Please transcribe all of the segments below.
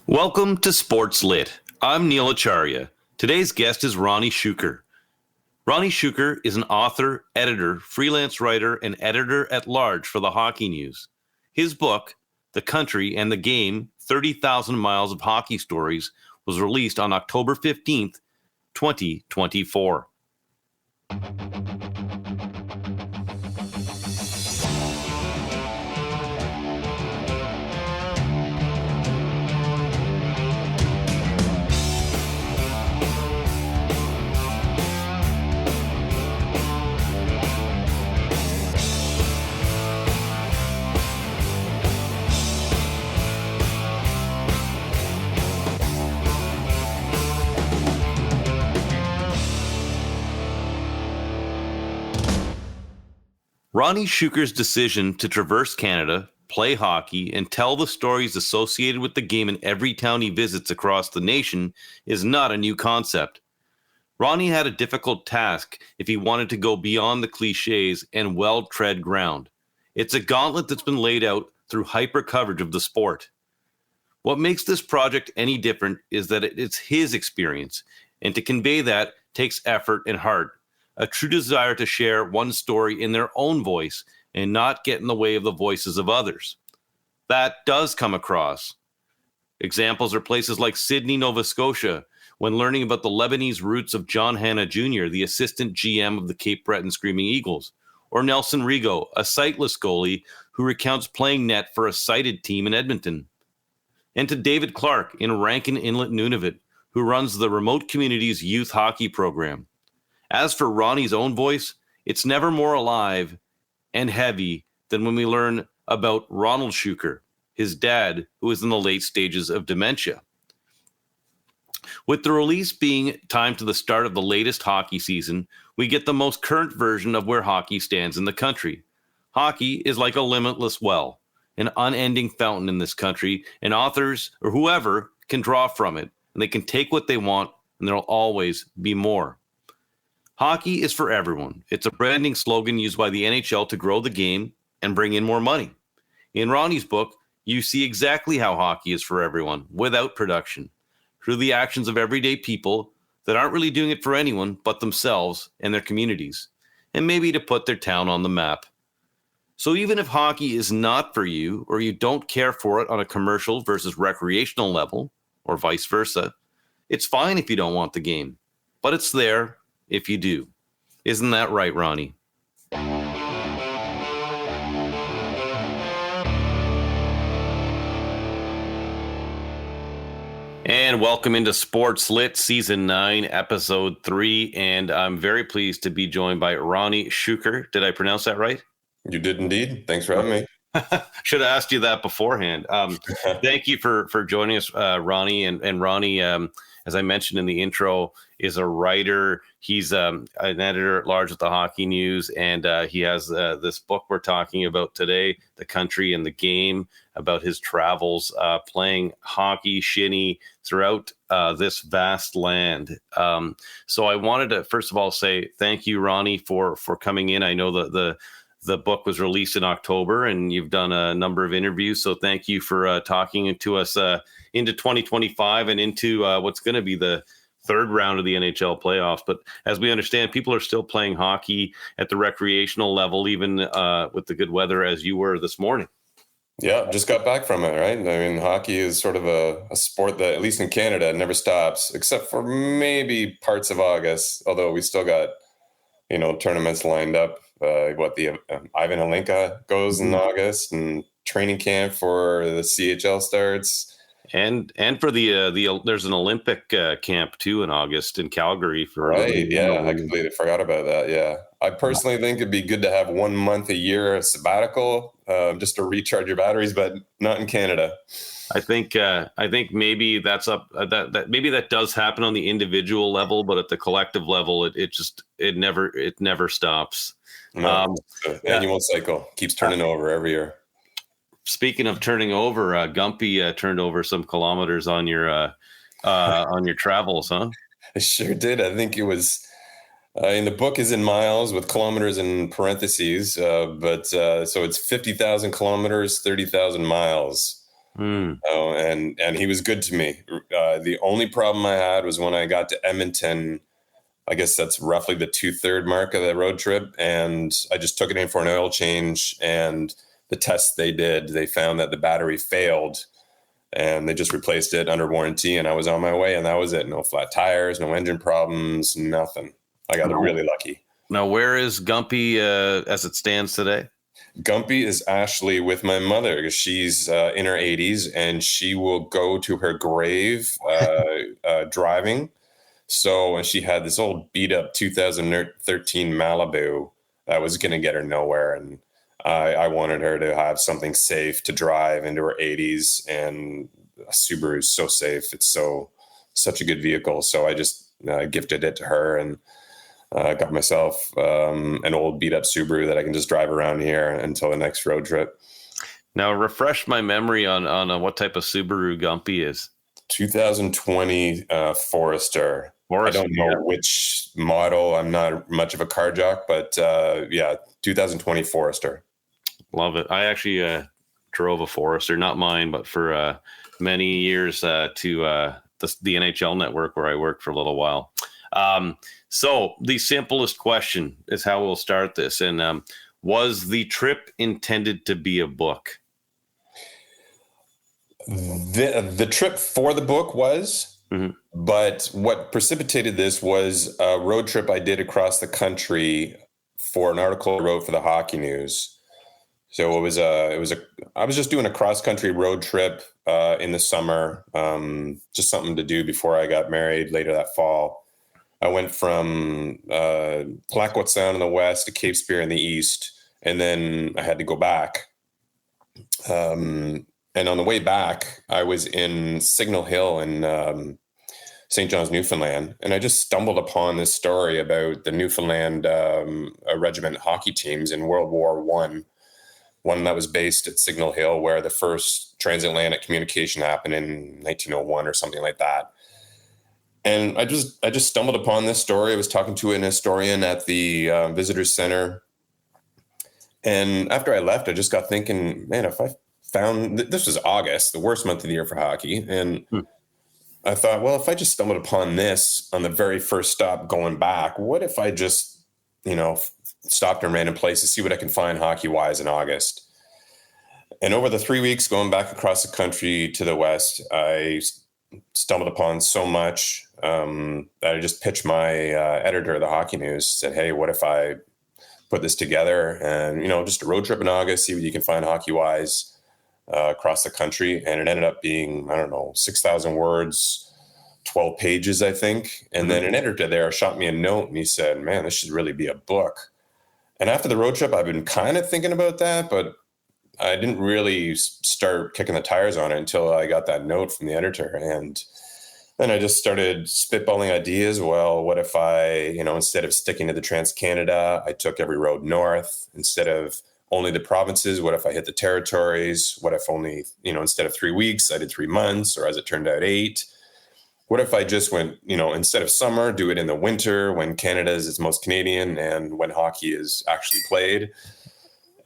Welcome to SportsLit. I'm Neil Acharya. Today's guest is Ronnie Shuker. Ronnie Shuker is an author, editor, freelance writer, and editor-at-large for the Hockey News. His book, The Country and the Game, 30,000 Miles of Hockey Stories, was released on October 15th, 2024. Ronnie Shuker's decision to traverse Canada, play hockey, and tell the stories associated with the game in every town he visits across the nation is not a new concept. Ronnie had a difficult task if he wanted to go beyond the cliches and well-tread ground. It's a gauntlet that's been laid out through hyper coverage of the sport. What makes this project any different is that it's his experience, and to convey that takes effort and heart. A true desire to share one story in their own voice and not get in the way of the voices of others. That does come across. Examples are places like Sydney, Nova Scotia, when learning about the Lebanese roots of John Hanna Jr., the assistant GM of the Cape Breton Screaming Eagles, or Nelson Rigo, a sightless goalie who recounts playing net for a sighted team in Edmonton. And to David Clark in Rankin Inlet, Nunavut, who runs the remote community's youth hockey program. As for Ronnie's own voice, it's never more alive and heavy than when we learn about Ronald Shuker, his dad, who is in the late stages of dementia. With the release being timed to the start of the latest hockey season, we get the most current version of where hockey stands in the country. Hockey is like a limitless well, an unending fountain in this country, and authors or whoever can draw from it, and they can take what they want, and there'll always be more. Hockey is for everyone. It's a branding slogan used by the NHL to grow the game and bring in more money. In Ronnie's book, you see exactly how hockey is for everyone, without production, through the actions of everyday people that aren't really doing it for anyone but themselves and their communities, and maybe to put their town on the map. So even if hockey is not for you, or you don't care for it on a commercial versus recreational level, or vice versa, it's fine if you don't want the game, but it's there if you do. Isn't that right, Ronnie? And welcome into SportsLit Season 9, Episode 3. And I'm very pleased to be joined by Ronnie Shuker. Did I pronounce that right? You did indeed. Thanks for having me. Should have asked you that beforehand. Thank you for joining us, Ronnie. And Ronnie, as I mentioned in the intro, is a writer. He's an editor-at-large at the Hockey News, and he has this book we're talking about today, The Country and the Game, about his travels playing hockey shinny throughout this vast land. So I wanted to, first of all, say thank you, Ronnie, for coming in. I know that the book was released in October, and you've done a number of interviews. So thank you for talking to us into 2025 and into what's going to be the third round of the NHL playoffs. But as we understand, people are still playing hockey at the recreational level, even with the good weather as you were this morning. Yeah, just got back from it, right? I mean, hockey is sort of a sport that, at least in Canada, never stops, except for maybe parts of August, although we still got, tournaments lined up. The Ivan Alinka goes in August, and training camp for the CHL starts. And for the there's an Olympic camp too in August in Calgary for right. Yeah, I completely forgot about that. Yeah, I personally think it'd be good to have 1 month a year sabbatical just to recharge your batteries, but not in Canada. I think maybe that's up that maybe that does happen on the individual level, but at the collective level, it never stops. No, the annual cycle keeps turning over every year. Speaking of turning over, Gumpy turned over some kilometers on your travels, huh? I sure did. I think it was in the book is in miles with kilometers in parentheses, but so it's 50,000 kilometers, 30,000 miles. Mm. And he was good to me. The only problem I had was when I got to Edmonton. I guess that's roughly the 2/3 mark of the road trip. And I just took it in for an oil change. And the tests they did, they found that the battery failed and they just replaced it under warranty. And I was on my way, and that was it. No flat tires, no engine problems, nothing. I got really lucky. Now, where is Gumpy as it stands today? Gumpy is actually with my mother because she's in her 80s, and she will go to her grave driving. So, and she had this old beat up 2013 Malibu that was going to get her nowhere. And I wanted her to have something safe to drive into her 80s. And a Subaru is so safe. It's such a good vehicle. So I just gifted it to her, and got myself an old beat up Subaru that I can just drive around here until the next road trip. Now, refresh my memory on what type of Subaru Gumpy is. 2020 Forester. I don't know which model. I'm not much of a car jock, but 2020 Forester. Love it. I actually drove a Forester, not mine, but for many years to the NHL network where I worked for a little while. So the simplest question is how we'll start this. And was the trip intended to be a book? The trip for the book was, but what precipitated this was a road trip I did across the country for an article I wrote for the Hockey News. So I was just doing a cross country road trip in the summer, just something to do before I got married later that fall. I went from Clayoquot Sound in the west to Cape Spear in the east, and then I had to go back. And on the way back, I was in Signal Hill in St. John's, Newfoundland, and I just stumbled upon this story about the Newfoundland regiment hockey teams in World War I, one that was based at Signal Hill, where the first transatlantic communication happened in 1901 or something like that. And I just stumbled upon this story. I was talking to an historian at the visitor center, and after I left, I just got thinking, man, if I found this was August, the worst month of the year for hockey, and I thought, well, if I just stumbled upon this on the very first stop going back, what if I just, stopped in random places, see what I can find hockey-wise in August? And over the 3 weeks going back across the country to the west, I stumbled upon so much that I just pitched my editor of the Hockey News, said, hey, what if I put this together and, just a road trip in August, see what you can find hockey-wise across the country. And it ended up being, 6,000 words, 12 pages, I think. And then an editor there shot me a note, and he said, man, this should really be a book. And after the road trip, I've been kind of thinking about that, but I didn't really start kicking the tires on it until I got that note from the editor. And then I just started spitballing ideas. Well, what if I, instead of sticking to the Trans-Canada, I took every road north? Instead of only the provinces, what if I hit the territories? What if only, instead of 3 weeks, I did 3 months, or as it turned out, 8? What if I just went, instead of summer, do it in the winter when Canada is its most Canadian and when hockey is actually played?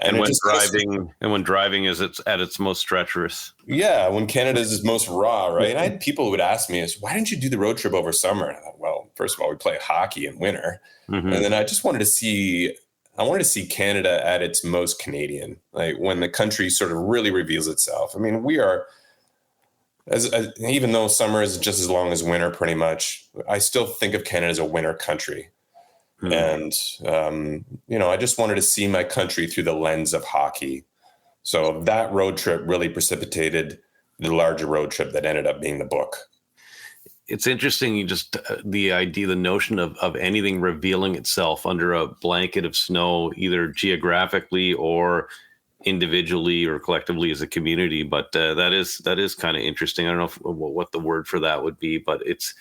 And when driving is at its most treacherous. Yeah, when Canada is its most raw, right? And I had people who would ask me, why didn't you do the road trip over summer? And I thought, well, first of all, we play hockey in winter. And then I just wanted to see Canada at its most Canadian, like when the country sort of really reveals itself. I mean, we are, even though summer is just as long as winter, pretty much, I still think of Canada as a winter country. And, I just wanted to see my country through the lens of hockey. So that road trip really precipitated the larger road trip that ended up being the book. It's interesting. The notion of anything revealing itself under a blanket of snow, either geographically or individually or collectively as a community. But that is kind of interesting. I don't know what the word for that would be, but it's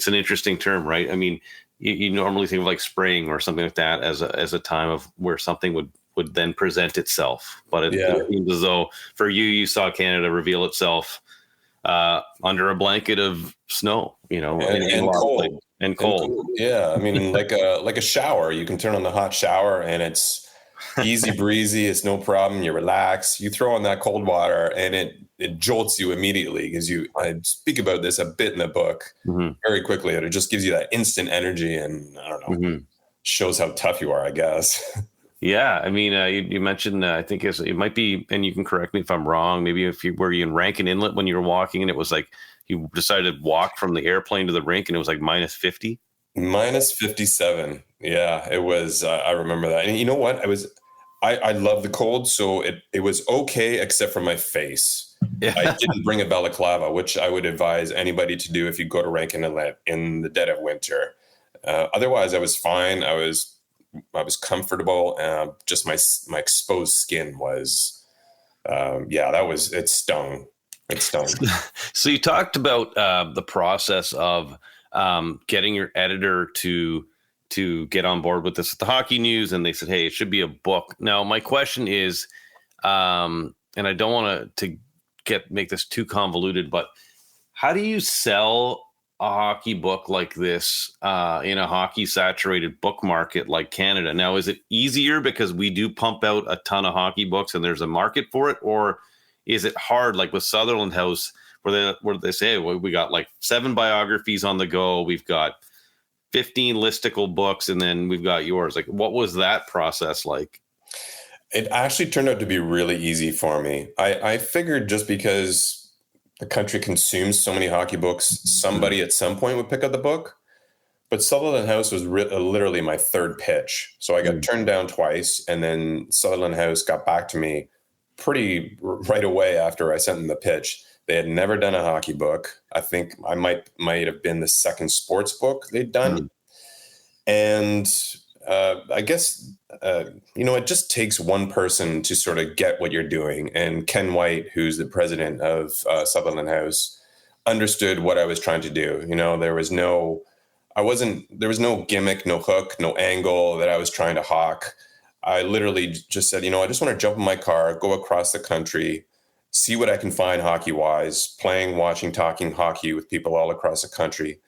an interesting term, right? I mean, you normally think of like spring or something like that as a time of where something would then present itself. But it seems as though for you saw Canada reveal itself under a blanket of snow, and cold. And cold. Yeah, I mean, like a shower. You can turn on the hot shower and it's easy breezy. It's no problem. You relax. You throw on that cold water and it it jolts you immediately because I speak about this a bit in the book very quickly. It just gives you that instant energy, and I don't know, shows how tough you are, I guess. Yeah, I mean, you mentioned I think it might be, and you can correct me if I'm wrong. Maybe if you were in Rankin Inlet when you were walking, and it was like you decided to walk from the airplane to the rink, and it was like -50. -57. Yeah, it was. I remember that. And you know what? I love the cold, so it was okay except for my face. Yeah. I didn't bring a balaclava, which I would advise anybody to do if you go to Rankin Inlet in the dead of winter. Otherwise, I was fine. I was comfortable. Just my exposed skin was, it stung. It stung. So you talked about the process of getting your editor to get on board with this at the Hockey News, and they said, hey, it should be a book. Now, my question is, and I don't want to make this too convoluted, but how do you sell a hockey book like this in a hockey saturated book market like Canada? Now, is it easier because we do pump out a ton of hockey books and there's a market for it, or is it hard like with Sutherland House where they say, well, we got like 7 biographies on the go, we've got 15 listicle books, and then we've got yours? Like, what was that process like? It actually turned out to be really easy for me. I figured just because the country consumes so many hockey books, somebody at some point would pick up the book. But Sutherland House was literally my third pitch. So I got turned down twice, and then Sutherland House got back to me pretty right away after I sent them the pitch. They had never done a hockey book. I think I might have been the second sports book they'd done. And I guess, it just takes one person to sort of get what you're doing. And Ken White, who's the president of Sutherland House, understood what I was trying to do. There was no gimmick, no hook, no angle that I was trying to hawk. I literally just said, I just want to jump in my car, go across the country, see what I can find hockey-wise, playing, watching, talking hockey with people all across the country,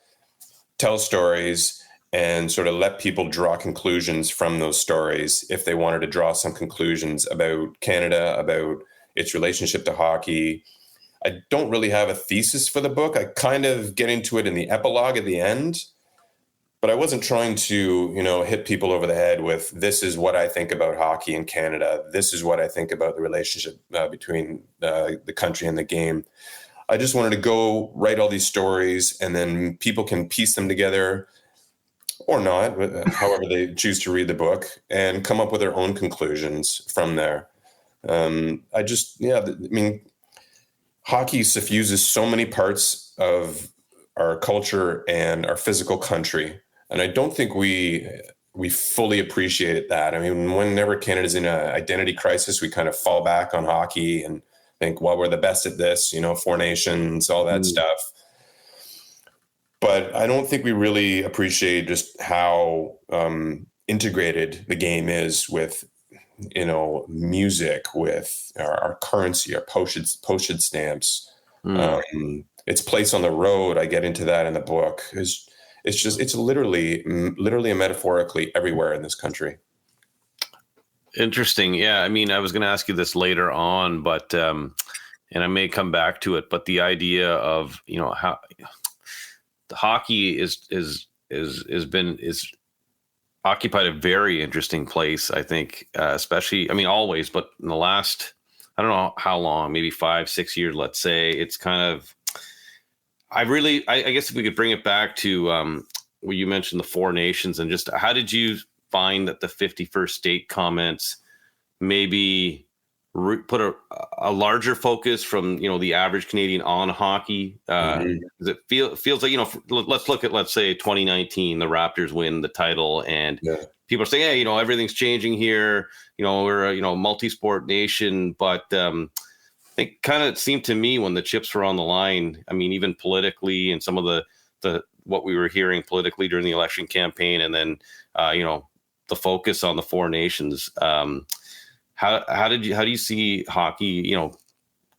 tell stories, and sort of let people draw conclusions from those stories if they wanted to draw some conclusions about Canada, about its relationship to hockey. I don't really have a thesis for the book. I kind of get into it in the epilogue at the end, but I wasn't trying to, hit people over the head with, this is what I think about hockey in Canada. This is what I think about the relationship between the country and the game. I just wanted to go write all these stories, and then people can piece them together or not, however they choose to read the book, and come up with their own conclusions from there. Hockey suffuses so many parts of our culture and our physical country. And I don't think we fully appreciate that. I mean, whenever Canada's in an identity crisis, we kind of fall back on hockey and think, well, we're the best at this, Four Nations, all that stuff. But I don't think we really appreciate just how integrated the game is with, music, with our currency, our postage stamps, its place on the road. I get into that in the book. It's literally and metaphorically everywhere in this country. Interesting. Yeah. I mean, I was going to ask you this later on, but, and I may come back to it, but the idea of, how the hockey is occupied a very interesting place, I think, especially, always, but in the last, I don't know how long, maybe 5-6 years, let's say, it's kind of, I guess if we could bring it back to where you mentioned the Four Nations, and just how did you find that the 51st state comments maybe put a larger focus from, the average Canadian on hockey? Because it feels like, let's look at, let's say 2019, the Raptors win the title, and people are saying, hey, everything's changing here. We're a multi-sport nation, but it kind of seemed to me when the chips were on the line, even politically, and some of the what we were hearing politically during the election campaign, and then the focus on the Four Nations. How do you see hockey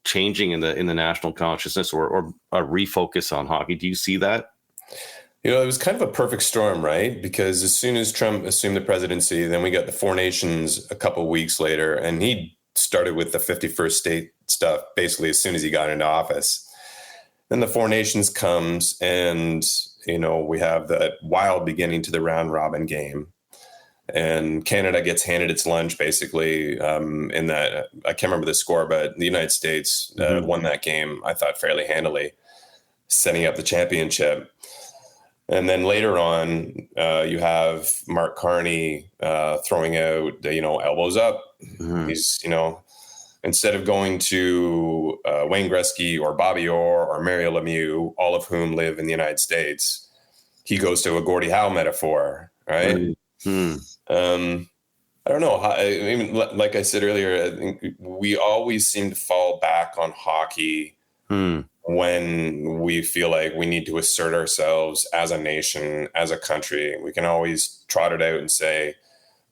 changing in the national consciousness, or a refocus on hockey? Do you see that? It was kind of a perfect storm, right? Because as soon as Trump assumed the presidency, then we got the Four Nations a couple of weeks later, and he started with the 51st state stuff basically as soon as he got into office. Then the Four Nations comes, and we have that wild beginning to the round robin game, and Canada gets handed its lunch basically. In that, I can't remember the score, but the United States won that game, I thought, fairly handily, setting up the championship. And then later on, you have Mark Carney throwing out, elbows up. He's, instead of going to Wayne Gretzky or Bobby Orr or Mario Lemieux, all of whom live in the United States, he goes to a Gordie Howe metaphor, right? I don't know. I mean, like I said earlier, I think we always seem to fall back on hockey when we feel like we need to assert ourselves as a nation, as a country. We can always trot it out and say,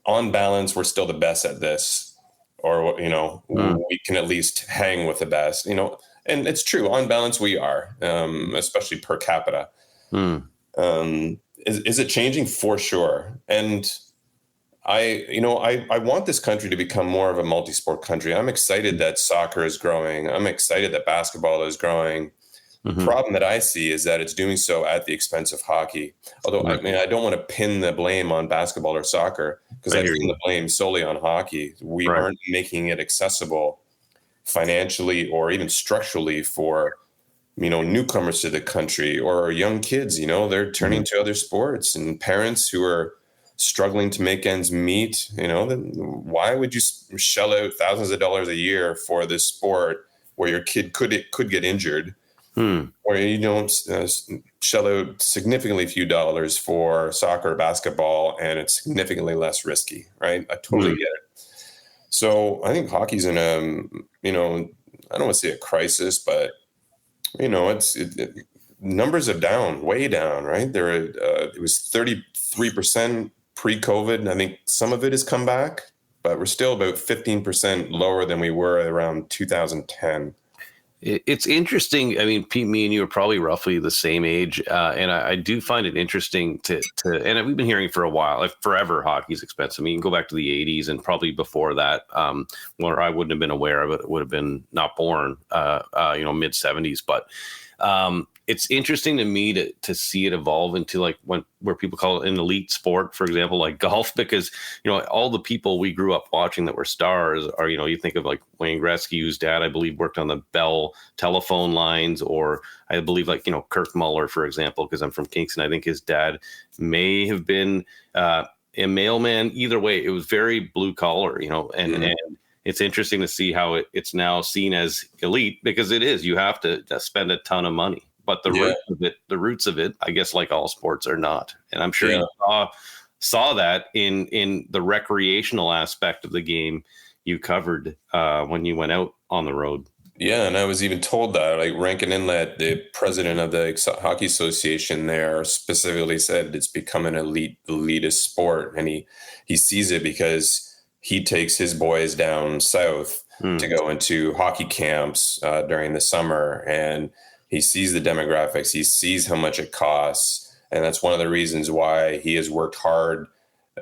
on balance, we're still the best at this. Or, we can at least hang with the best, and it's true. On balance, we are, especially per capita. Is it changing? For sure. And I want this country to become more of a multi-sport country. I'm excited that soccer is growing. I'm excited that basketball is growing. The problem that I see is that it's doing so at the expense of hockey. Although, I don't want to pin the blame on basketball or soccer, because I pin the blame solely on hockey. We aren't making it accessible financially or even structurally for, newcomers to the country or young kids. They're turning to other sports, and parents who are struggling to make ends meet. Then why would you shell out thousands of dollars a year for this sport where your kid could get injured? Or you don't shell out significantly few dollars for soccer or basketball, and it's significantly less risky, right? I totally get it. So I think hockey's in a, I don't want to say a crisis, but numbers are down, way down, right? It was 33% pre-COVID. I think some of it has come back, but we're still about 15% lower than we were around 2010. It's interesting. I mean, Pete, me and you are probably roughly the same age. And I do find it interesting to and we've been hearing for a while, like forever, hockey's expensive. I mean, you can go back to the 80s and probably before that, where I wouldn't have been aware of it, would have been not born, mid 70s. But it's interesting to me to see it evolve into like where people call it an elite sport, for example, like golf, because, all the people we grew up watching that were stars are, you think of like Wayne Gretzky, whose dad, I believe, worked on the Bell telephone lines, or I believe like, Kirk Muller, for example, because I'm from Kingston. I think his dad may have been a mailman. Either way, it was very blue collar, and it's interesting to see how it's now seen as elite, because it is. You have to spend a ton of money. But the roots of it, I guess, like all sports, are not. And I'm sure you saw that in the recreational aspect of the game you covered when you went out on the road. Yeah, and I was even told that, like Rankin Inlet, the president of the Hockey Association there, specifically said it's become an elitist sport. And he sees it because he takes his boys down south to go into hockey camps during the summer, and he sees the demographics, he sees how much it costs. And that's one of the reasons why he has worked hard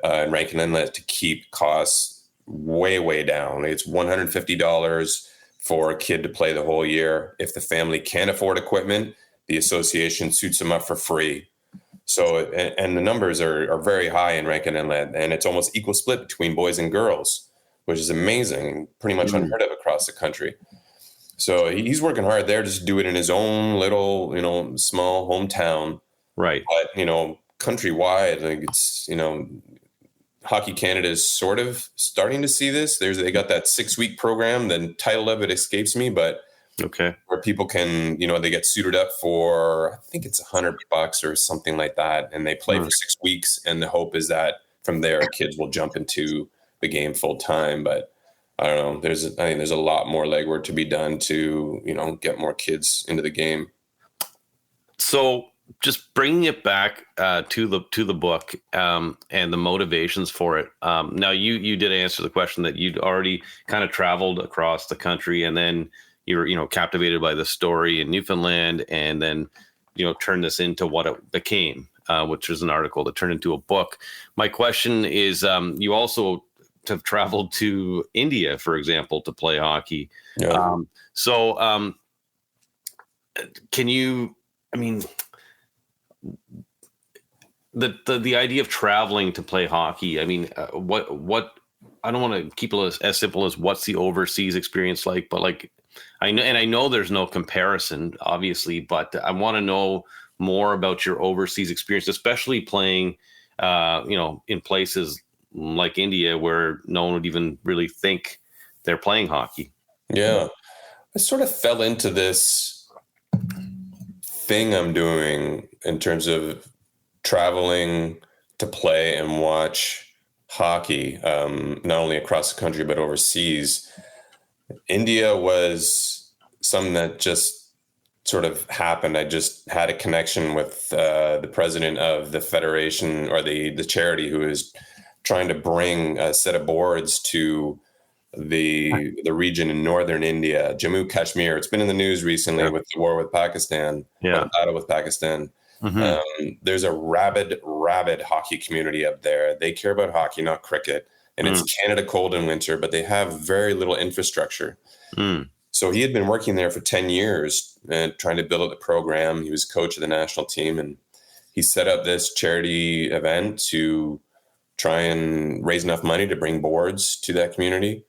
in Rankin Inlet to keep costs way, way down. It's $150 for a kid to play the whole year. If the family can't afford equipment, the association suits them up for free. So, and the numbers are very high in Rankin Inlet, and it's almost equal split between boys and girls, which is amazing, pretty much unheard of across the country. So he's working hard there to do it in his own little, small hometown. Right. But, countrywide, I think it's, Hockey Canada is sort of starting to see this. They got that 6-week program. The title of it escapes me, but where people can, they get suited up for, I think it's $100 or something like that. And they play for 6 weeks. And the hope is that from there, kids will jump into the game full time. But I don't know. I think there's a lot more legwork to be done to, get more kids into the game. So just bringing it back to the book and the motivations for it. Now you did answer the question that you'd already kind of traveled across the country, and then you were, captivated by the story in Newfoundland, and then, turned this into what it became, which was an article that turned into a book. My question is, you also have traveled to India, for example, to play hockey. Yeah. So can you? I mean, the idea of traveling to play hockey. I mean, what? I don't want to keep it as simple as what's the overseas experience like, but like I know there's no comparison, obviously, but I want to know more about your overseas experience, especially playing, in places like India where no one would even really think they're playing hockey. Yeah. I sort of fell into this thing I'm doing in terms of traveling to play and watch hockey, not only across the country, but overseas. India was something that just sort of happened. I just had a connection with the president of the federation, or the charity, who is trying to bring a set of boards to the region in northern India, Jammu Kashmir. It's been in the news recently with the war with Pakistan, or the battle with Pakistan. There's a rabid hockey community up there. They care about hockey, not cricket. And it's Canada cold in winter, but they have very little infrastructure. So he had been working there for 10 years and trying to build up the program. He was coach of the national team, and he set up this charity event to try and raise enough money to bring boards to that community.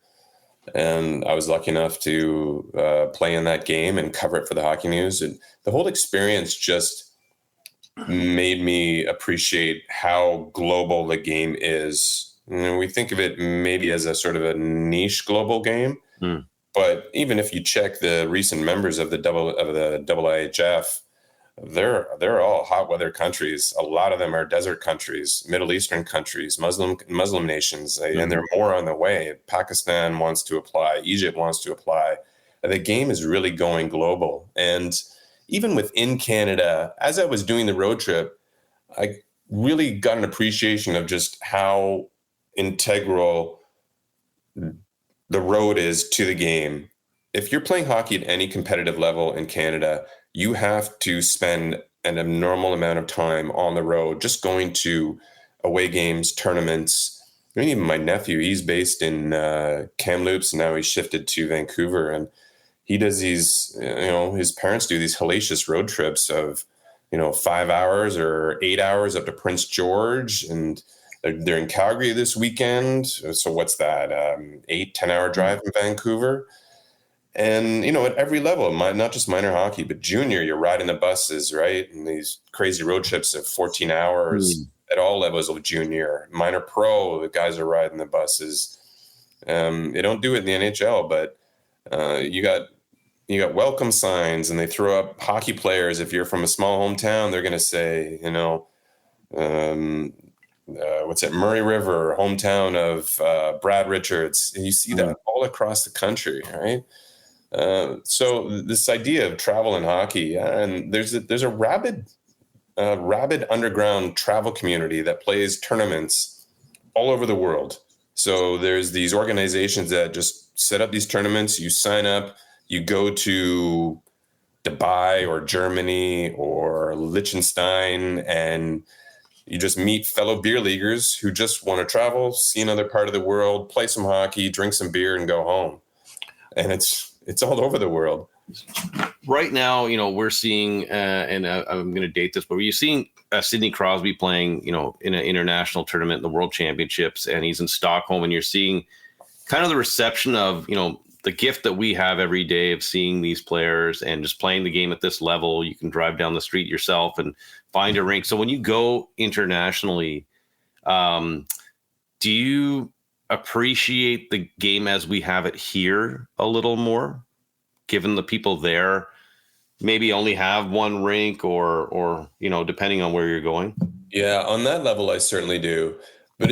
And I was lucky enough to play in that game and cover it for the Hockey News. And the whole experience just made me appreciate how global the game is. We think of it maybe as a sort of a niche global game, but even if you check the recent members of the IIHF, they're all hot weather countries. A lot of them are desert countries, Middle Eastern countries, Muslim nations, and there are more on the way. Pakistan wants to apply. Egypt wants to apply. The game is really going global. And even within Canada, as I was doing the road trip, I really got an appreciation of just how integral the road is to the game. If you're playing hockey at any competitive level in Canada, you have to spend an abnormal amount of time on the road, just going to away games, tournaments. I mean, even my nephew, he's based in Kamloops, and now he's shifted to Vancouver, and he does these, his parents do these hellacious road trips of, 5 hours or 8 hours up to Prince George, and they're in Calgary this weekend. So what's that? 8-10 hour drive from Vancouver. And, at every level, not just minor hockey, but junior, you're riding the buses, right? And these crazy road trips of 14 hours at all levels of junior. Minor pro, the guys are riding the buses. They don't do it in the NHL, but you got welcome signs, and they throw up hockey players. If you're from a small hometown, they're going to say, what's it, Murray River, hometown of Brad Richards. And you see that all across the country, right? So this idea of travel in hockey, and there's a rabid underground travel community that plays tournaments all over the world. So there's these organizations that just set up these tournaments. You sign up, you go to Dubai or Germany or Liechtenstein, and you just meet fellow beer leaguers who just want to travel, see another part of the world, play some hockey, drink some beer, and go home. And it's all over the world. Right now, we're seeing, and I'm going to date this, but we're seeing Sidney Crosby playing, in an international tournament in the World Championships, and he's in Stockholm, and you're seeing kind of the reception of, the gift that we have every day of seeing these players and just playing the game at this level. You can drive down the street yourself and find a rink. So when you go internationally, do you appreciate the game as we have it here a little more, given the people there maybe only have one rink or depending on where you're going? Yeah, on that level, I certainly do. But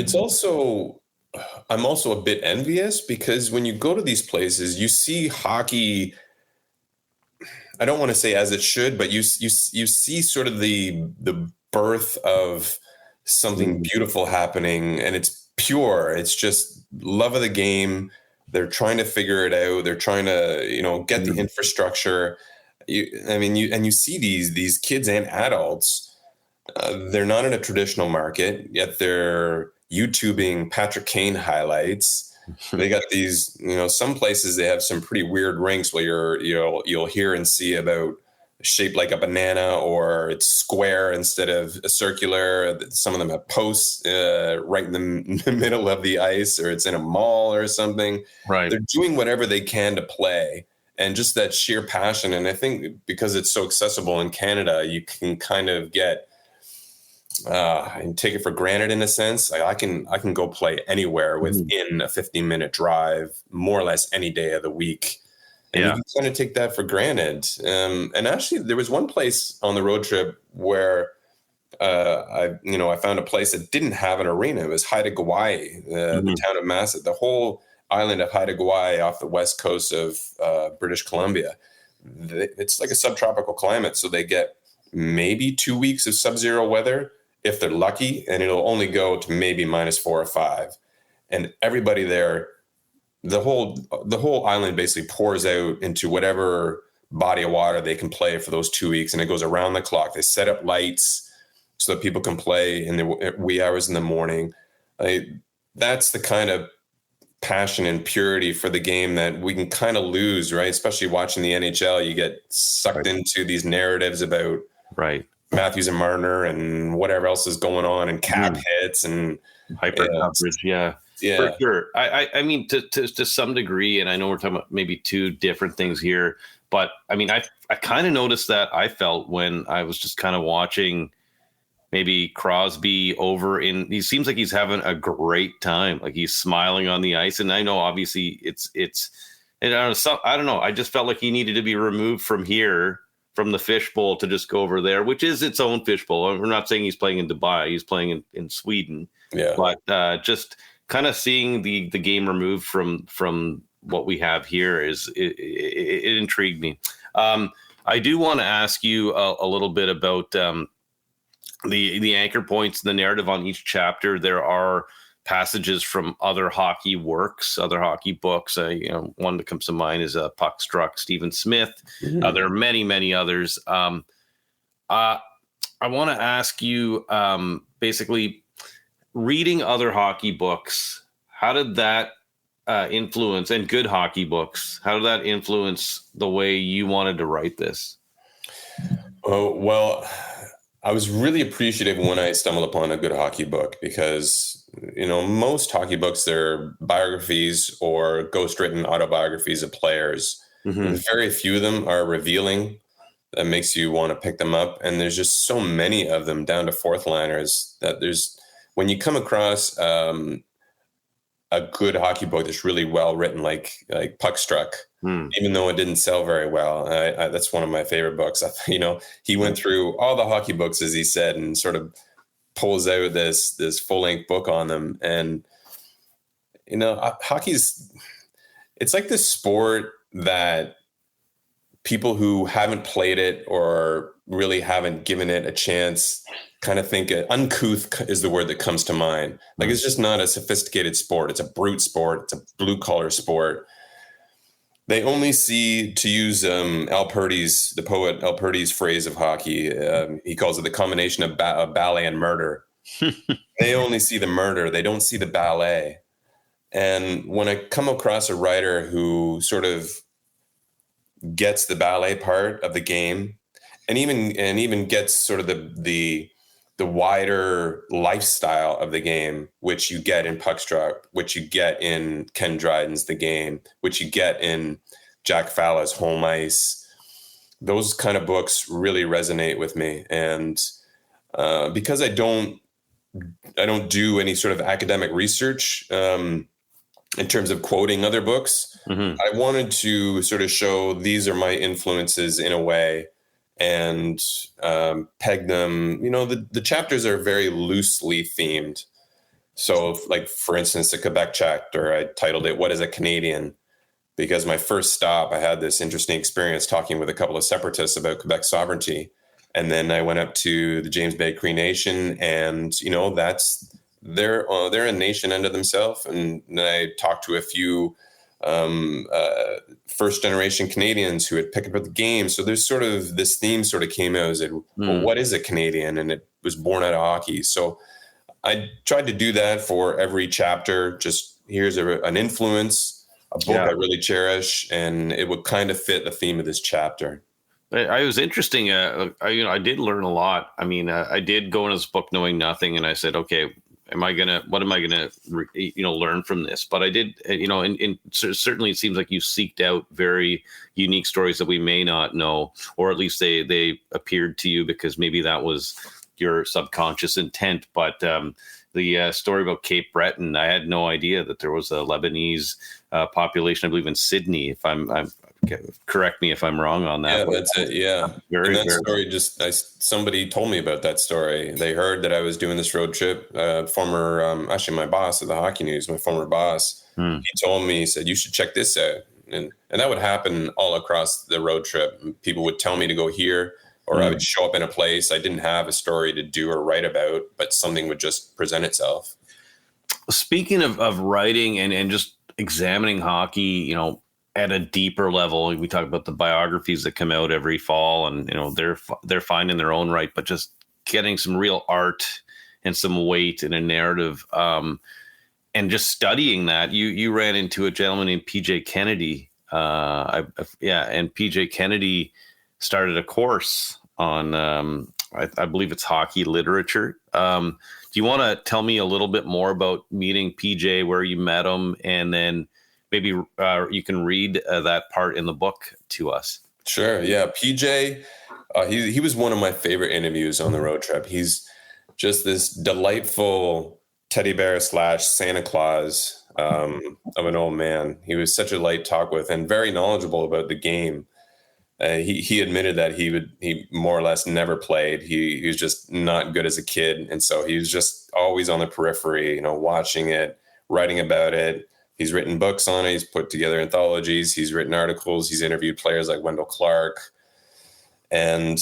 I'm also a bit envious, because when you go to these places, you see hockey, I don't want to say as it should, but you see sort of the birth of something beautiful happening, and it's pure. It's just love of the game. They're trying to figure it out. They're trying to, get the infrastructure. You see these kids and adults. They're not in a traditional market, yet YouTubing Patrick Kane highlights. They got these, some places they have some pretty weird rinks where you'll hear and see about shaped like a banana, or it's square instead of a circular. Some of them have posts right in the middle of the ice, or it's in a mall or something. Right. They're doing whatever they can to play, and just that sheer passion. And I think because it's so accessible in Canada, you can kind of get and take it for granted in a sense. Like I can go play anywhere within a 15-minute drive, more or less any day of the week. And you can kind of take that for granted. And actually, there was one place on the road trip where I found a place that didn't have an arena. It was Haida Gwaii, the town of Masset, the whole island of Haida Gwaii off the west coast of British Columbia. It's like a subtropical climate, so they get maybe 2 weeks of sub-zero weather if they're lucky, and it'll only go to maybe -4 or -5. And everybody there, the whole island basically pours out into whatever body of water they can play for those 2 weeks, and it goes around the clock. They set up lights so that people can play in the wee hours in the morning. That's the kind of passion and purity for the game that we can kind of lose, right? Especially watching the NHL, you get sucked into these narratives about Matthews and Marner and whatever else is going on, and cap hits and hyper coverage. Yeah, for sure. I mean, to some degree, and I know we're talking about maybe two different things here, but I mean, I kind of noticed that I felt when I was just kind of watching maybe Crosby he seems like he's having a great time. Like he's smiling on the ice. And I know obviously and I don't know. I just felt like he needed to be removed from here, from the fishbowl, to just go over there, which is its own fishbowl. We're not saying he's playing in Dubai. He's playing in Sweden. Yeah. But just kind of seeing the game removed from what we have here it intrigued me. I do want to ask you a little bit about the anchor points, the narrative on each chapter. There are passages from other hockey works, other hockey books. One that comes to mind is Puck Struck, Stephen Smith. There are many, many others. I want to ask you, basically, reading other hockey books, how did that influence, and good hockey books, how did that influence the way you wanted to write this? Oh, well, I was really appreciative when I stumbled upon a good hockey book, because most hockey books, they're biographies or ghostwritten autobiographies of players. Very few of them are revealing. That makes you want to pick them up. And there's just so many of them, down to fourth liners, that when you come across a good hockey book that's really well written, like Puck Struck, even though it didn't sell very well, that's one of my favorite books. He went through all the hockey books, as he said, and sort of pulls out this full-length book on them. And hockey's, it's like this sport that people who haven't played it or really haven't given it a chance kind of think uncouth is the word that comes to mind. Like, it's just not a sophisticated sport. It's a brute sport. It's a blue-collar sport. They only see, to use the poet Al Purdy's phrase of hockey, he calls it the combination of ballet and murder. They only see the murder. They don't see the ballet. And when I come across a writer who sort of gets the ballet part of the game, and even gets sort of the wider lifestyle of the game, which you get in Puck Struck, which you get in Ken Dryden's The Game, which you get in Jack Falla's Home Ice. Those kind of books really resonate with me. And because I don't do any sort of academic research in terms of quoting other books, I wanted to sort of show these are my influences in a way, and peg them. The chapters are very loosely themed. So, like, for instance, the Quebec chapter, I titled it "What is a Canadian?" because my first stop, I had this interesting experience talking with a couple of separatists about Quebec sovereignty. And then I went up to the James Bay Cree Nation, and, they're a nation unto themselves. And then I talked to a few first generation Canadians who had picked up the game. So there's sort of this theme sort of came out, as well, what is a Canadian? And it was born out of hockey. So I tried to do that for every chapter. Just here's an influence, a book I really cherish, and it would kind of fit the theme of this chapter. I was interesting. I did learn a lot. I mean, I did go into this book knowing nothing, and I said, okay, what am I gonna, learn from this? But I did, and certainly it seems like you seeked out very unique stories that we may not know, or at least they appeared to you because maybe that was your subconscious intent. But the story about Cape Breton, I had no idea that there was a Lebanese population, I believe, in Sydney. If I'm correct me if I'm wrong on that. Yeah, that's it. Yeah. Story, somebody told me about that story. They heard that I was doing this road trip. Actually my boss at the Hockey News, my former boss, he told me, he said, you should check this out. And that would happen all across the road trip. People would tell me to go here, or I would show up in a place I didn't have a story to do or write about, but something would just present itself. Speaking of writing and just examining hockey, at a deeper level, we talk about the biographies that come out every fall, and they're fine in their own right, but just getting some real art and some weight in a narrative, and just studying that. You ran into a gentleman named PJ Kennedy, and PJ Kennedy started a course on I believe it's hockey literature. Do you want to tell me a little bit more about meeting PJ, where you met him, and then maybe you can read that part in the book to us? Sure. Yeah. PJ, he was one of my favorite interviews on the road trip. He's just this delightful teddy bear / Santa Claus of an old man. He was such a light talk with and very knowledgeable about the game. He admitted that he more or less never played. He was just not good as a kid. And so he was just always on the periphery, watching it, writing about it. He's written books on it. He's put together anthologies. He's written articles. He's interviewed players like Wendell Clark. And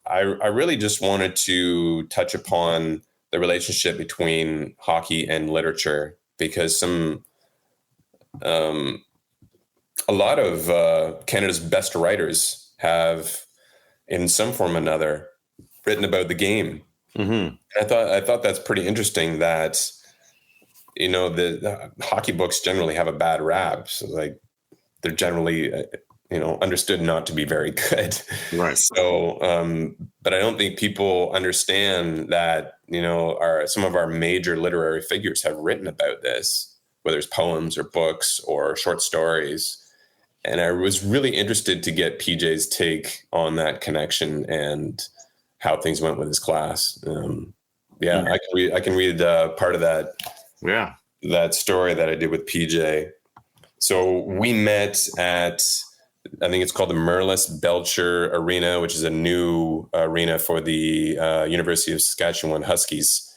I really just wanted to touch upon the relationship between hockey and literature, because a lot of Canada's best writers have, in some form or another, written about the game. Mm-hmm. I thought that's pretty interesting that, the hockey books generally have a bad rap. So like they're generally, understood not to be very good. Right. So, but I don't think people understand that, some of our major literary figures have written about this, whether it's poems or books or short stories. And I was really interested to get PJ's take on that connection and how things went with his class. I can read part of that. Yeah. That story that I did with PJ. So we met at, I think it's called the Merlis Belcher Arena, which is a new arena for the University of Saskatchewan Huskies.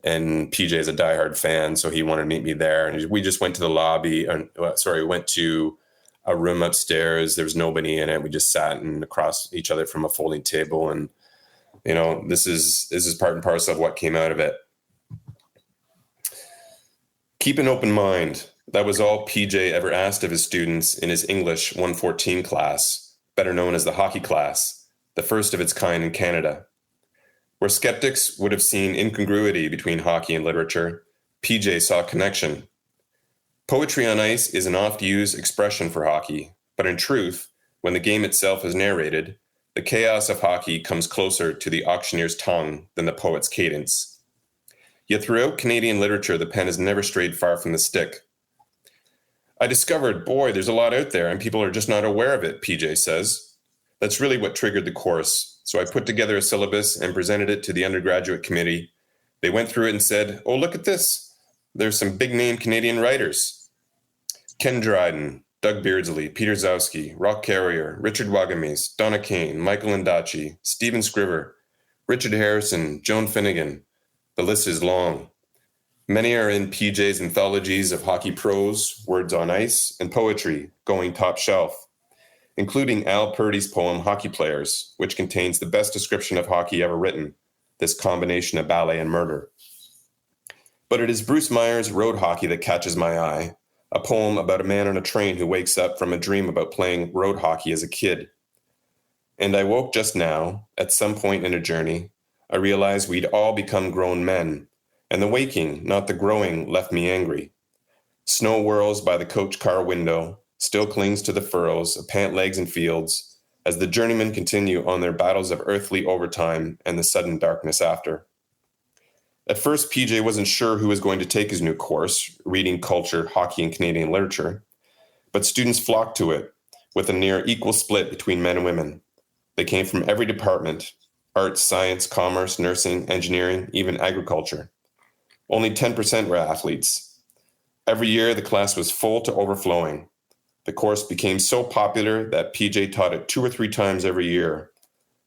And PJ is a diehard fan, so he wanted to meet me there. And we just went to the lobby. We went to a room upstairs. There was nobody in it. We just sat across each other from a folding table. And, this is part and parcel of what came out of it. Keep an open mind. That was all PJ ever asked of his students in his English 114 class, better known as the hockey class, the first of its kind in Canada. Where skeptics would have seen incongruity between hockey and literature, PJ saw connection. Poetry on ice is an oft-used expression for hockey, but in truth, when the game itself is narrated, the chaos of hockey comes closer to the auctioneer's tongue than the poet's cadence. Yet throughout Canadian literature, the pen has never strayed far from the stick. I discovered, there's a lot out there and people are just not aware of it, PJ says. That's really what triggered the course. So I put together a syllabus and presented it to the undergraduate committee. They went through it and said, oh, look at this. There's some big name Canadian writers. Ken Dryden, Doug Beardsley, Peter Zowski, Rock Carrier, Richard Wagamis, Donna Kane, Michael Ondaatje, Stephen Scriver, Richard Harrison, Joan Finnegan. The list is long. Many are in PJ's anthologies of hockey prose, words on ice, and poetry, going top shelf, including Al Purdy's poem Hockey Players, which contains the best description of hockey ever written, this combination of ballet and murder. But it is Bruce Meyer's Road Hockey that catches my eye, a poem about a man on a train who wakes up from a dream about playing road hockey as a kid. And I woke just now, at some point in a journey, I realized we'd all become grown men, And the waking, not the growing, left me angry. Snow whirls by the coach car window, still clings to the furrows of pant legs and fields, as the journeymen continue on their battles of earthly overtime and the sudden darkness after. At first, PJ wasn't sure who was going to take his new course, reading, culture, hockey, and Canadian literature, but students flocked to it, with a near equal split between men and women. They came from every department: arts, science, commerce, nursing, engineering, even agriculture. Only 10% were athletes. Every year, the class was full to overflowing. The course became so popular that PJ taught it 2 or 3 times every year.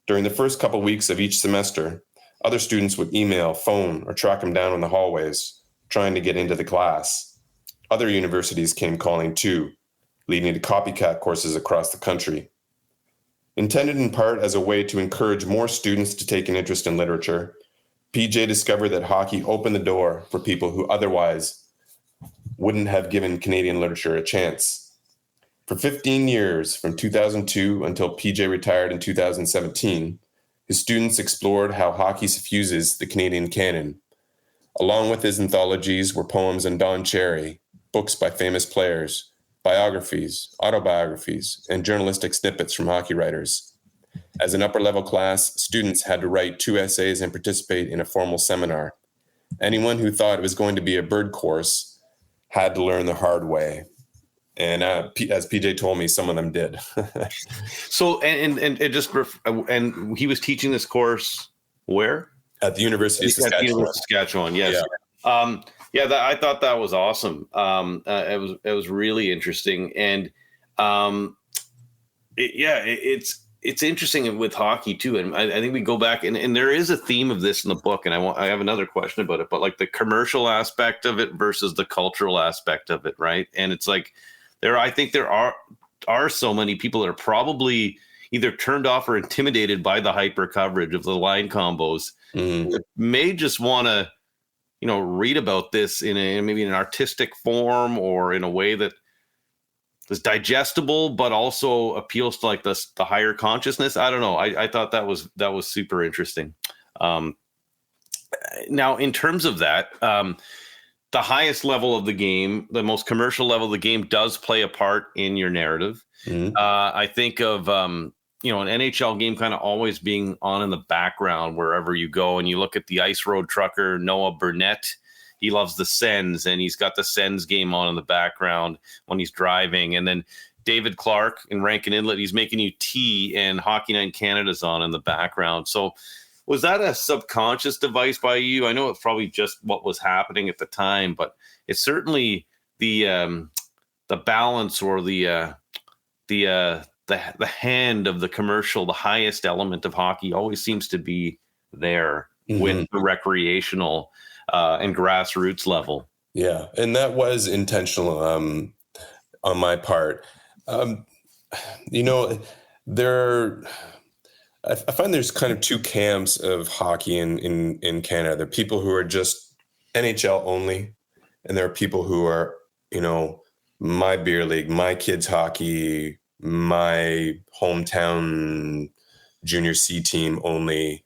During the first couple weeks of each semester, other students would email, phone, or track him down in the hallways, trying to get into the class. Other universities came calling too, leading to copycat courses across the country. Intended in part as a way to encourage more students to take an interest in literature, PJ discovered that hockey opened the door for people who otherwise wouldn't have given Canadian literature a chance. For 15 years, from 2002 until PJ retired in 2017, his students explored how hockey suffuses the Canadian canon. Along with his anthologies were poems on Don Cherry, books by famous players, biographies, autobiographies, and journalistic snippets from hockey writers. As an upper-level class, students had to write 2 essays and participate in a formal seminar. Anyone who thought it was going to be a bird course had to learn the hard way. And as PJ told me, some of them did. So, and it just, and he was teaching this course where? At the University of Saskatchewan. At the University of Saskatchewan, yes. Yeah. I thought that was awesome. It was really interesting, and it's interesting with hockey too. And I think we go back, and there is a theme of this in the book, and I have another question about it, but like the commercial aspect of it versus the cultural aspect of it, right? And it's like I think there are so many people that are probably either turned off or intimidated by the hyper coverage of the line combos. That may just want to, read about this in maybe an artistic form or in a way that is digestible, but also appeals to like the higher consciousness. I don't know. I thought that was super interesting. Now, in terms of that, the highest level of the game, the most commercial level of the game, does play a part in your narrative. I think of an NHL game kind of always being on in the background wherever you go, and you look at the ice road trucker Noah Burnett. He loves the Sens, and he's got the Sens game on in the background when he's driving. And then David Clark in Rankin Inlet, he's making you tea, and Hockey Night in Canada's on in the background. So was that a subconscious device by you? I know it's probably just what was happening at the time, but it's certainly the balance or the hand of the commercial, the highest element of hockey always seems to be there with the recreational and grassroots level. Yeah. And that was intentional on my part. I find there's kind of 2 camps of hockey in Canada. There are people who are just NHL only, and there are people who are, my beer league, my kids hockey, my hometown junior C team only,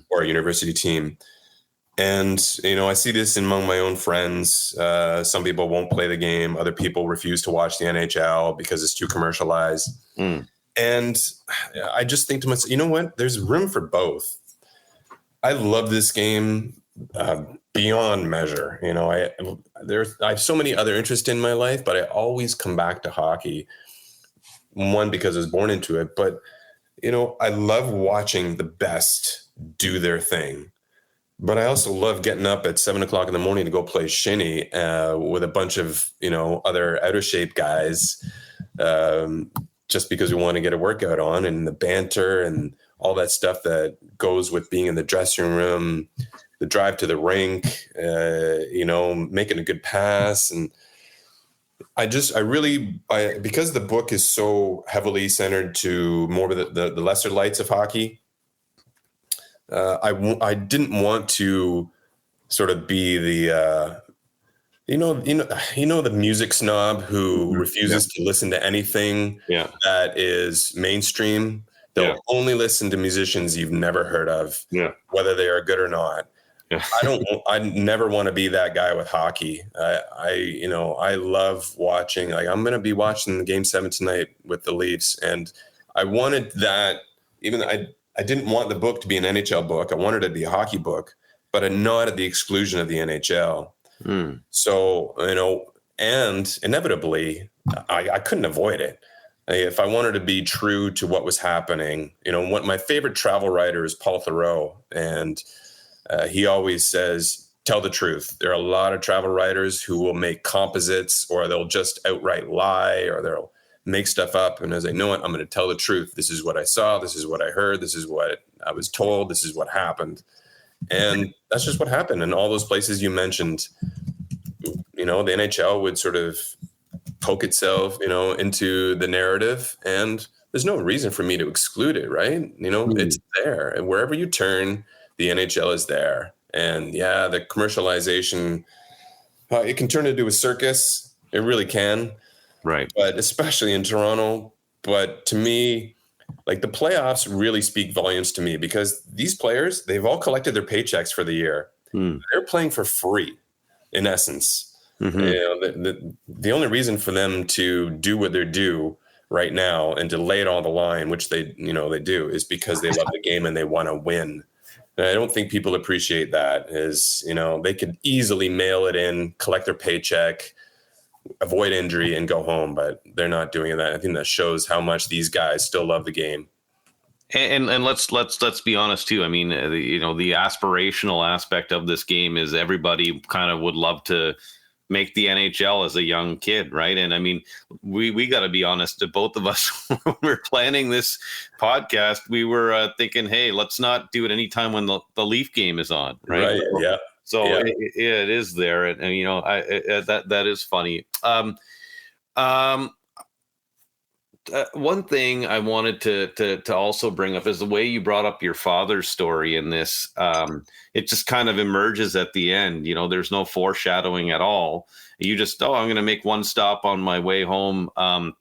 or university team. And, I see this among my own friends. Some people won't play the game. Other people refuse to watch the NHL because it's too commercialized. And I just think to myself, you know what? There's room for both. I love this game beyond measure. I have so many other interests in my life, but I always come back to hockey. One, because I was born into it, but, I love watching the best do their thing. But I also love getting up at 7:00 in the morning to go play shinny with a bunch of, other out of shape guys, just because we want to get a workout on, and the banter and all that stuff that goes with being in the dressing room, the drive to the rink, making a good pass. And because the book is so heavily centered to more of the lesser lights of hockey, I didn't want to sort of be the the music snob who refuses to listen to anything that is mainstream. They'll only listen to musicians you've never heard of, whether they are good or not. I never want to be that guy with hockey. I love watching. Like, I'm going to be watching the Game 7 tonight with the Leafs, and I wanted that. Even I didn't want the book to be an NHL book. I wanted it to be a hockey book, but not at the exclusion of the NHL. So, and inevitably, I couldn't avoid it. If I wanted to be true to what was happening, what my favorite travel writer is Paul Theroux, and he always says, tell the truth. There are a lot of travel writers who will make composites, or they'll just outright lie, or they'll make stuff up. And as I know it, I'm going to tell the truth. This is what I saw. This is what I heard. This is what I was told. This is what happened. And that's just what happened. And all those places you mentioned, the NHL would sort of poke itself, into the narrative, and there's no reason for me to exclude it, right? It's there, and wherever you turn, the NHL is there. And yeah, the commercialization, it can turn into a circus. It really can. Right. But especially in Toronto. But to me, like, the playoffs really speak volumes to me, because these players, they've all collected their paychecks for the year. They're playing for free, in essence. The only reason for them to do what they do right now and to lay it on the line, which they do, is because they love the game and they want to win. And I don't think people appreciate that. They could easily mail it in, collect their paycheck, avoid injury, and go home, but they're not doing that. I think that shows how much these guys still love the game. And let's be honest too. I mean, the aspirational aspect of this game is everybody kind of would love to make the NHL as a young kid, right? And I mean, we got to be honest. Both of us, when we were planning this podcast, we were thinking, hey, let's not do it anytime when the Leaf game is on, right? Yeah. So yeah. It is there, and that is funny. One thing I wanted to also bring up is the way you brought up your father's story in this. It just kind of emerges at the end. There's no foreshadowing at all. You just, I'm going to make one stop on my way home, and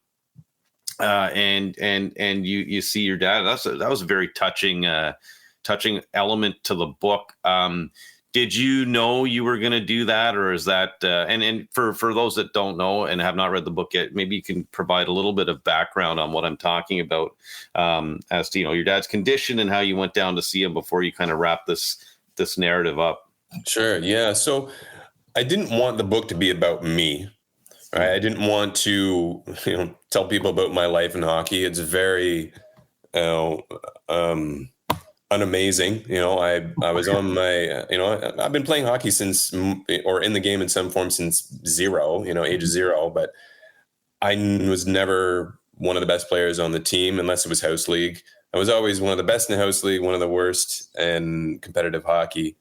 you see your dad. That was a very touching element to the book. Did you know you were going to do that, or is that and for those that don't know and have not read the book yet, maybe you can provide a little bit of background on what I'm talking about, as to your dad's condition and how you went down to see him before you kind of wrap this narrative up. Sure. Yeah. So I didn't want the book to be about me. Right? I didn't want to tell people about my life in hockey. It's very unamazing. I was on my, I've been playing hockey since, or in the game in some form since age of zero, but I was never one of the best players on the team unless it was house league. I was always one of the best in the house league, one of the worst in competitive hockey.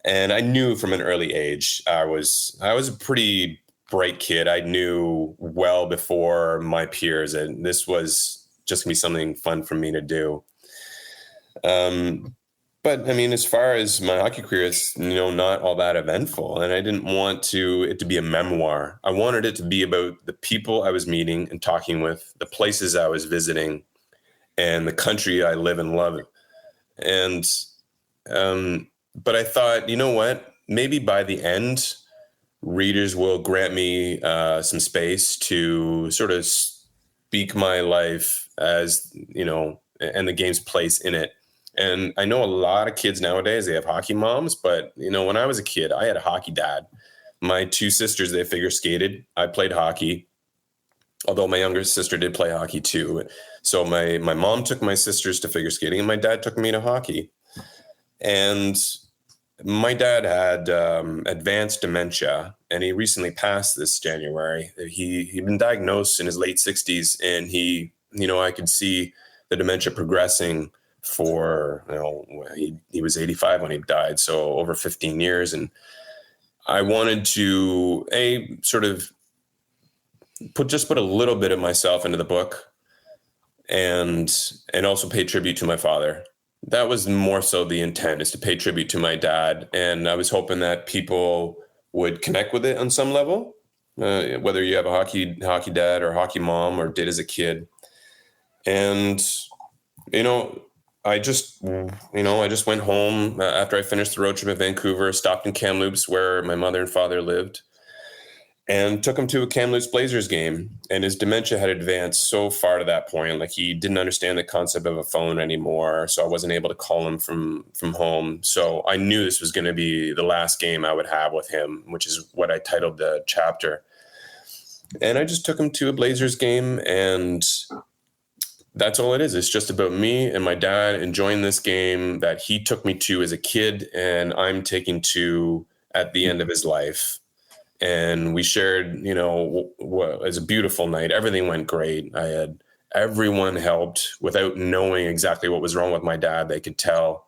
And I knew from an early age, I was a pretty bright kid. I knew well before my peers, and this was just gonna be something fun for me to do. But I mean, as far as my hockey career, it's, not all that eventful. And I didn't want it to be a memoir. I wanted it to be about the people I was meeting and talking with, the places I was visiting, and the country I live and love. And, but I thought, you know what, maybe by the end, readers will grant me, some space to sort of speak my life as, and the game's place in it. And I know a lot of kids nowadays, they have hockey moms, but when I was a kid, I had a hockey dad. My two sisters, they figure skated. I played hockey, although my younger sister did play hockey too. So my mom took my sisters to figure skating, and my dad took me to hockey. And my dad had advanced dementia, and he recently passed this January. He'd been diagnosed in his late 60s, and I could see the dementia progressing for, he was 85 when he died, so over 15 years. And I wanted to sort of put a little bit of myself into the book, and also pay tribute to my father. That was more so the intent, is to pay tribute to my dad. And I was hoping that people would connect with it on some level, whether you have a hockey dad or hockey mom, or did as a kid. And, I just went home after I finished the road trip in Vancouver, stopped in Kamloops where my mother and father lived, and took him to a Kamloops Blazers game. And his dementia had advanced so far to that point, like he didn't understand the concept of a phone anymore. So I wasn't able to call him from home. So I knew this was going to be the last game I would have with him, which is what I titled the chapter. And I just took him to a Blazers game, and that's all it is. It's just about me and my dad enjoying this game that he took me to as a kid, and I'm taking to at the end of his life. And we shared, it was a beautiful night. Everything went great. Everyone helped without knowing exactly what was wrong with my dad. They could tell,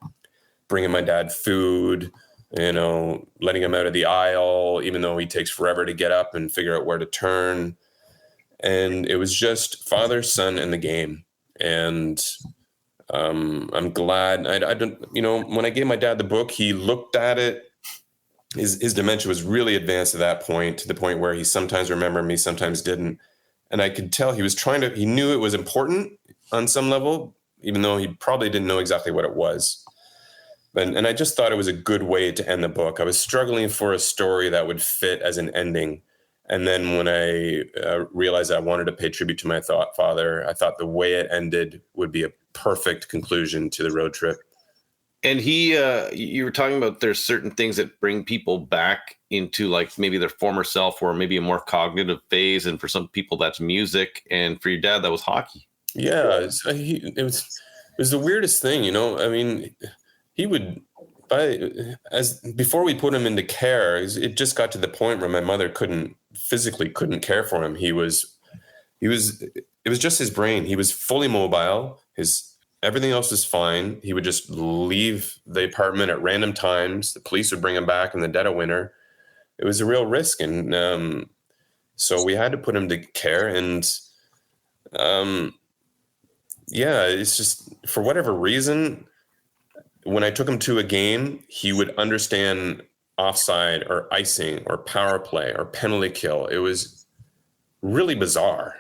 bringing my dad food, letting him out of the aisle, even though he takes forever to get up and figure out where to turn. And it was just father, son, and the game. And I'm glad I don't, when I gave my dad the book, he looked at it. His dementia was really advanced at that point, to the point where he sometimes remembered me, sometimes didn't. And I could tell he was he knew it was important on some level, even though he probably didn't know exactly what it was. And I just thought it was a good way to end the book. I was struggling for a story that would fit as an ending. And then when I realized I wanted to pay tribute to my father, I thought the way it ended would be a perfect conclusion to the road trip. And you were talking about there's certain things that bring people back into like maybe their former self or maybe a more cognitive phase. And for some people, that's music. And for your dad, that was hockey. Yeah, it was the weirdest thing, I mean, he would, before we put him into care, it just got to the point where my mother couldn't care for him. It was just his brain. He was fully mobile. Everything else was fine. He would just leave the apartment at random times. The police would bring him back in the dead of winter. It was a real risk. And so we had to put him to care. And it's just, for whatever reason, when I took him to a game, he would understand offside or icing or power play or penalty kill. It was really bizarre.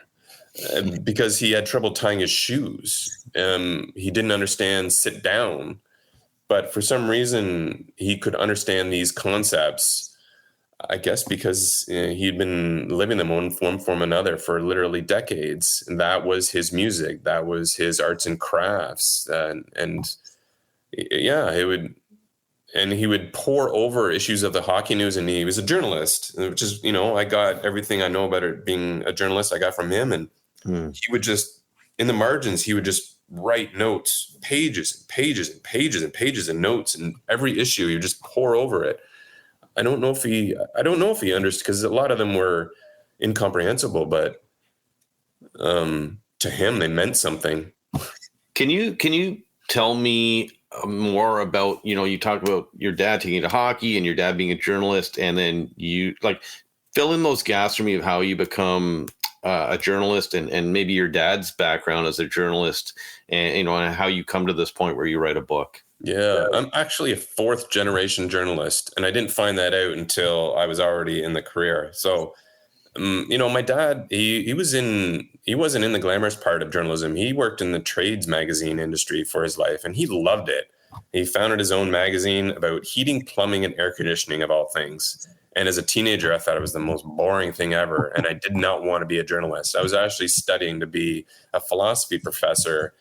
Because he had trouble tying his shoes. He didn't understand sit down, but for some reason he could understand these concepts, I guess because he'd been living them one form from another for literally decades. And that was his music. That was his arts and crafts. He would pour over issues of the hockey news. And he was a journalist, which is, I got everything I know about it being a journalist, I got from him. And he would just, in the margins, he would just write notes, pages and pages and pages and pages and notes, and every issue he would just pour over it. I don't know if he understood, because a lot of them were incomprehensible, but to him they meant something. Can you tell me more about, you talk about your dad taking to hockey and your dad being a journalist, and then you fill in those gaps for me of how you become a journalist and maybe your dad's background as a journalist, and and how you come to this point where you write a book. Yeah, I'm actually a fourth generation journalist, and I didn't find that out until I was already in the career. So, my dad, he wasn't in the glamorous part of journalism. He worked in the trades magazine industry for his life, and he loved it. He founded his own magazine about heating, plumbing, and air conditioning, of all things. And as a teenager, I thought it was the most boring thing ever. And I did not want to be a journalist. I was actually studying to be a philosophy professor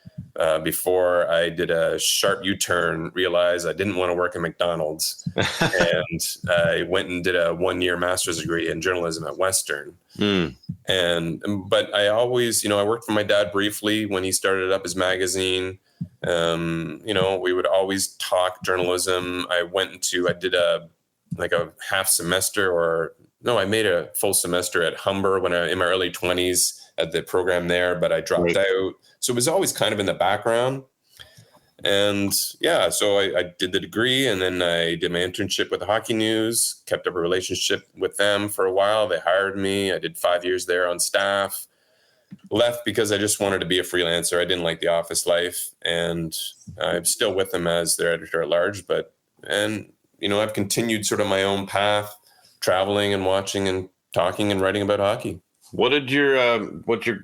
before I did a sharp U-turn, realized I didn't want to work at McDonald's. And I went and did a 1-year master's degree in journalism at Western. But I always, I worked for my dad briefly when he started up his magazine. We would always talk journalism. I did a half semester, I made a full semester at Humber in my early 20s at the program there, but I dropped out. So it was always kind of in the background. And so I did the degree, and then I did my internship with the Hockey News, kept up a relationship with them for a while. They hired me. I did 5 years there on staff, left because I just wanted to be a freelancer. I didn't like the office life, and I'm still with them as their editor at large, I've continued sort of my own path, traveling and watching and talking and writing about hockey. What did your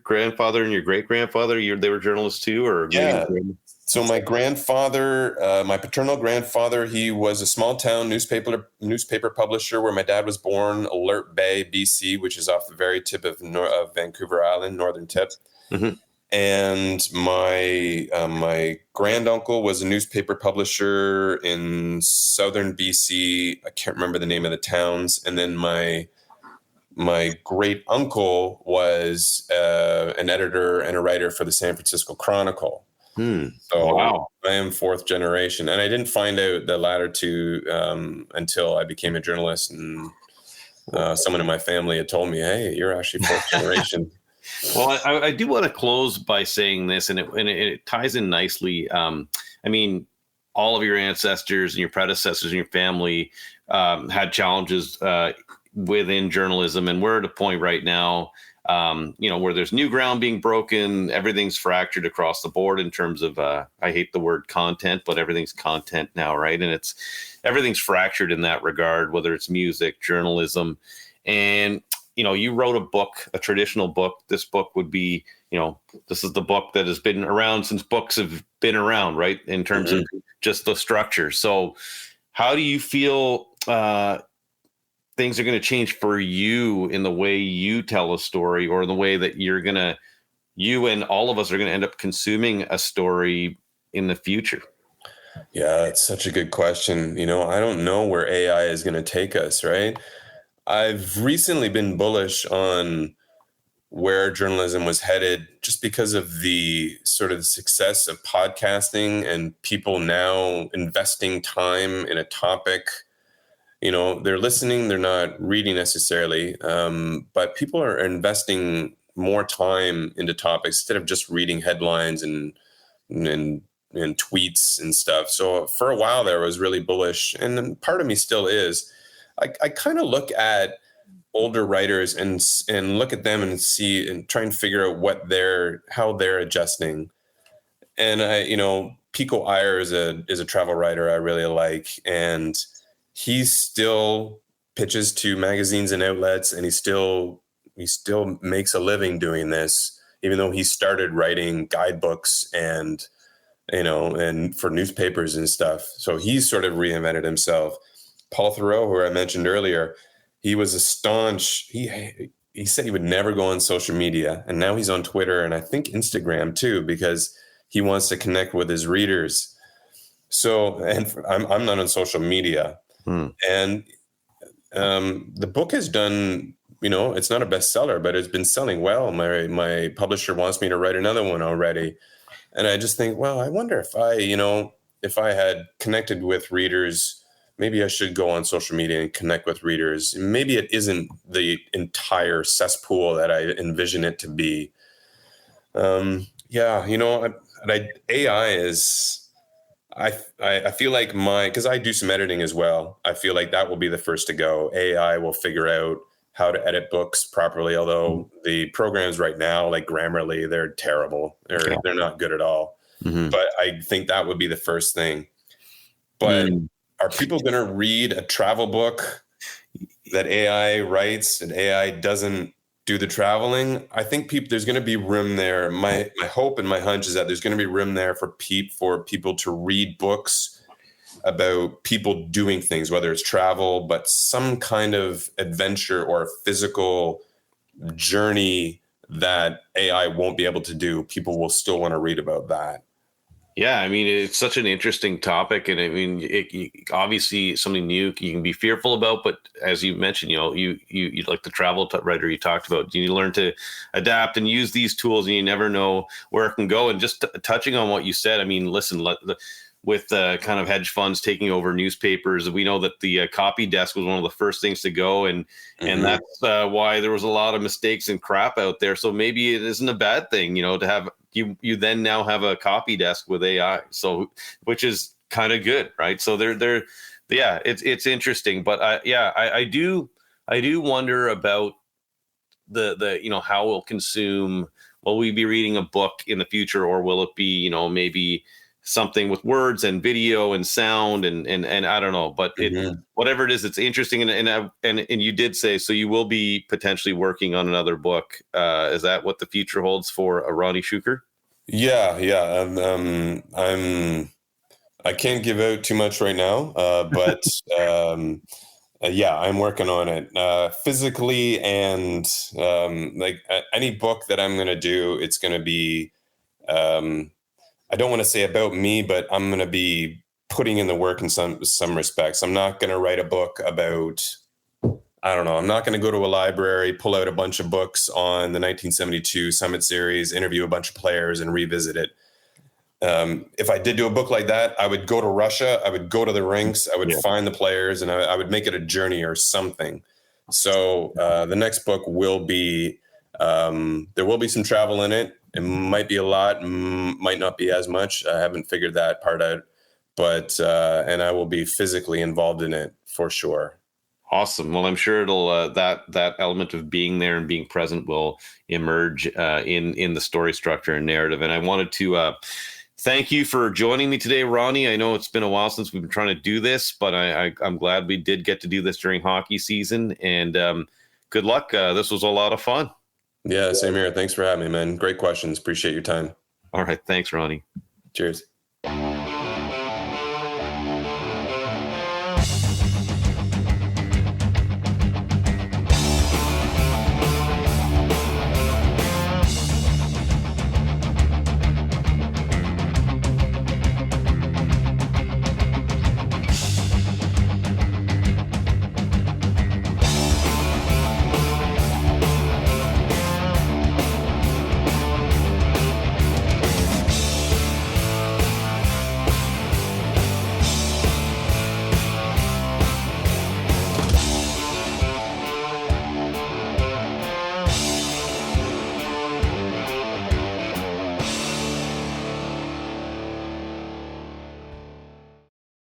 grandfather and your great grandfather? They were journalists too, or yeah? So my grandfather, my paternal grandfather, he was a small town newspaper publisher where my dad was born, Alert Bay, BC, which is off the very tip of Vancouver Island, northern tip. Mm-hmm. And my granduncle was a newspaper publisher in southern BC. I can't remember the name of the towns. And then my great uncle was an editor and a writer for the San Francisco Chronicle. So Wow. I am fourth generation, and I didn't find out the latter two until I became a journalist, and someone in my family had told me, "Hey, you're actually fourth generation." Well, I do want to close by saying this, and it ties in nicely. I mean, all of your ancestors and your predecessors and your family had challenges within journalism, and we're at a point right now, where there's new ground being broken. Everything's fractured across the board in terms of, I hate the word content, but everything's content now, right? And everything's fractured in that regard, whether it's music, journalism, and you wrote a book, a traditional book. This book would be, this is the book that has been around since books have been around, right? In terms of just the structure. So how do you feel things are going to change for you in the way you tell a story, or the way that you and all of us are going to end up consuming a story in the future? Yeah, it's such a good question. I don't know where AI is going to take us, right? I've recently been bullish on where journalism was headed just because of the sort of success of podcasting and people now investing time in a topic. They're listening, they're not reading necessarily, but people are investing more time into topics instead of just reading headlines and tweets and stuff. So for a while there, I was really bullish, and part of me still is. I kind of look at older writers and look at them and see and try and figure out how they're adjusting. And Pico Iyer is a travel writer I really like, and he still pitches to magazines and outlets, and he still makes a living doing this, even though he started writing guidebooks and for newspapers and stuff. So he's sort of reinvented himself. Paul Theroux, who I mentioned earlier, he was a staunch. He said he would never go on social media, and now he's on Twitter and I think Instagram too, because he wants to connect with his readers. So, and I'm not on social media, and the book has done. It's not a bestseller, but it's been selling well. My publisher wants me to write another one already, and I just think, well, I wonder if I had connected with readers. Maybe I should go on social media and connect with readers. Maybe it isn't the entire cesspool that I envision it to be. AI is, I feel like because I do some editing as well. I feel like that will be the first to go. AI will figure out how to edit books properly. Although the programs right now, like Grammarly, they're terrible. They're not good at all. Mm-hmm. But I think that would be the first thing. But are people going to read a travel book that AI writes and AI doesn't do the traveling? I think there's going to be room there. My hope and my hunch is that there's going to be room there for people to read books about people doing things, whether it's travel, but some kind of adventure or physical journey that AI won't be able to do. People will still want to read about that. Yeah, I mean, it's such an interesting topic, and I mean, obviously something new you can be fearful about. But as you mentioned, you like the travel writer you talked about. You learn to adapt and use these tools, and you never know where it can go. And just touching on what you said, I mean, listen, with kind of hedge funds taking over newspapers, we know that the copy desk was one of the first things to go, and that's why there was a lot of mistakes and crap out there. So maybe it isn't a bad thing, to have. You then now have a copy desk with AI, so which is kind of good, right? So it's interesting, but I do wonder about the how we'll consume. Will we be reading a book in the future, or will it be maybe something with words and video and sound and I don't know, but whatever it is, it's interesting. And you did say, so you will be potentially working on another book. Is that what the future holds for Ronnie Shuker? Yeah, yeah. I can't give out too much right now, but yeah, I'm working on it physically, and any book that I'm going to do, it's going to be. I don't want to say about me, but I'm going to be putting in the work in some respects. I'm not going to write a book about. I don't know. I'm not going to go to a library, pull out a bunch of books on the 1972 Summit Series, interview a bunch of players, and revisit it. If I did do a book like that, I would go to Russia, I would go to the rinks, I would find the players, and I would make it a journey or something. So the next book will be, there will be some travel in it. It might be a lot, might not be as much. I haven't figured that part out, but and I will be physically involved in it for sure. Awesome. Well, I'm sure it'll that element of being there and being present will emerge in the story structure and narrative. And I wanted to thank you for joining me today, Ronnie. I know it's been a while since we've been trying to do this, but I'm glad we did get to do this during hockey season. And good luck. This was a lot of fun. Yeah, same here. Thanks for having me, man. Great questions. Appreciate your time. All right. Thanks, Ronnie. Cheers.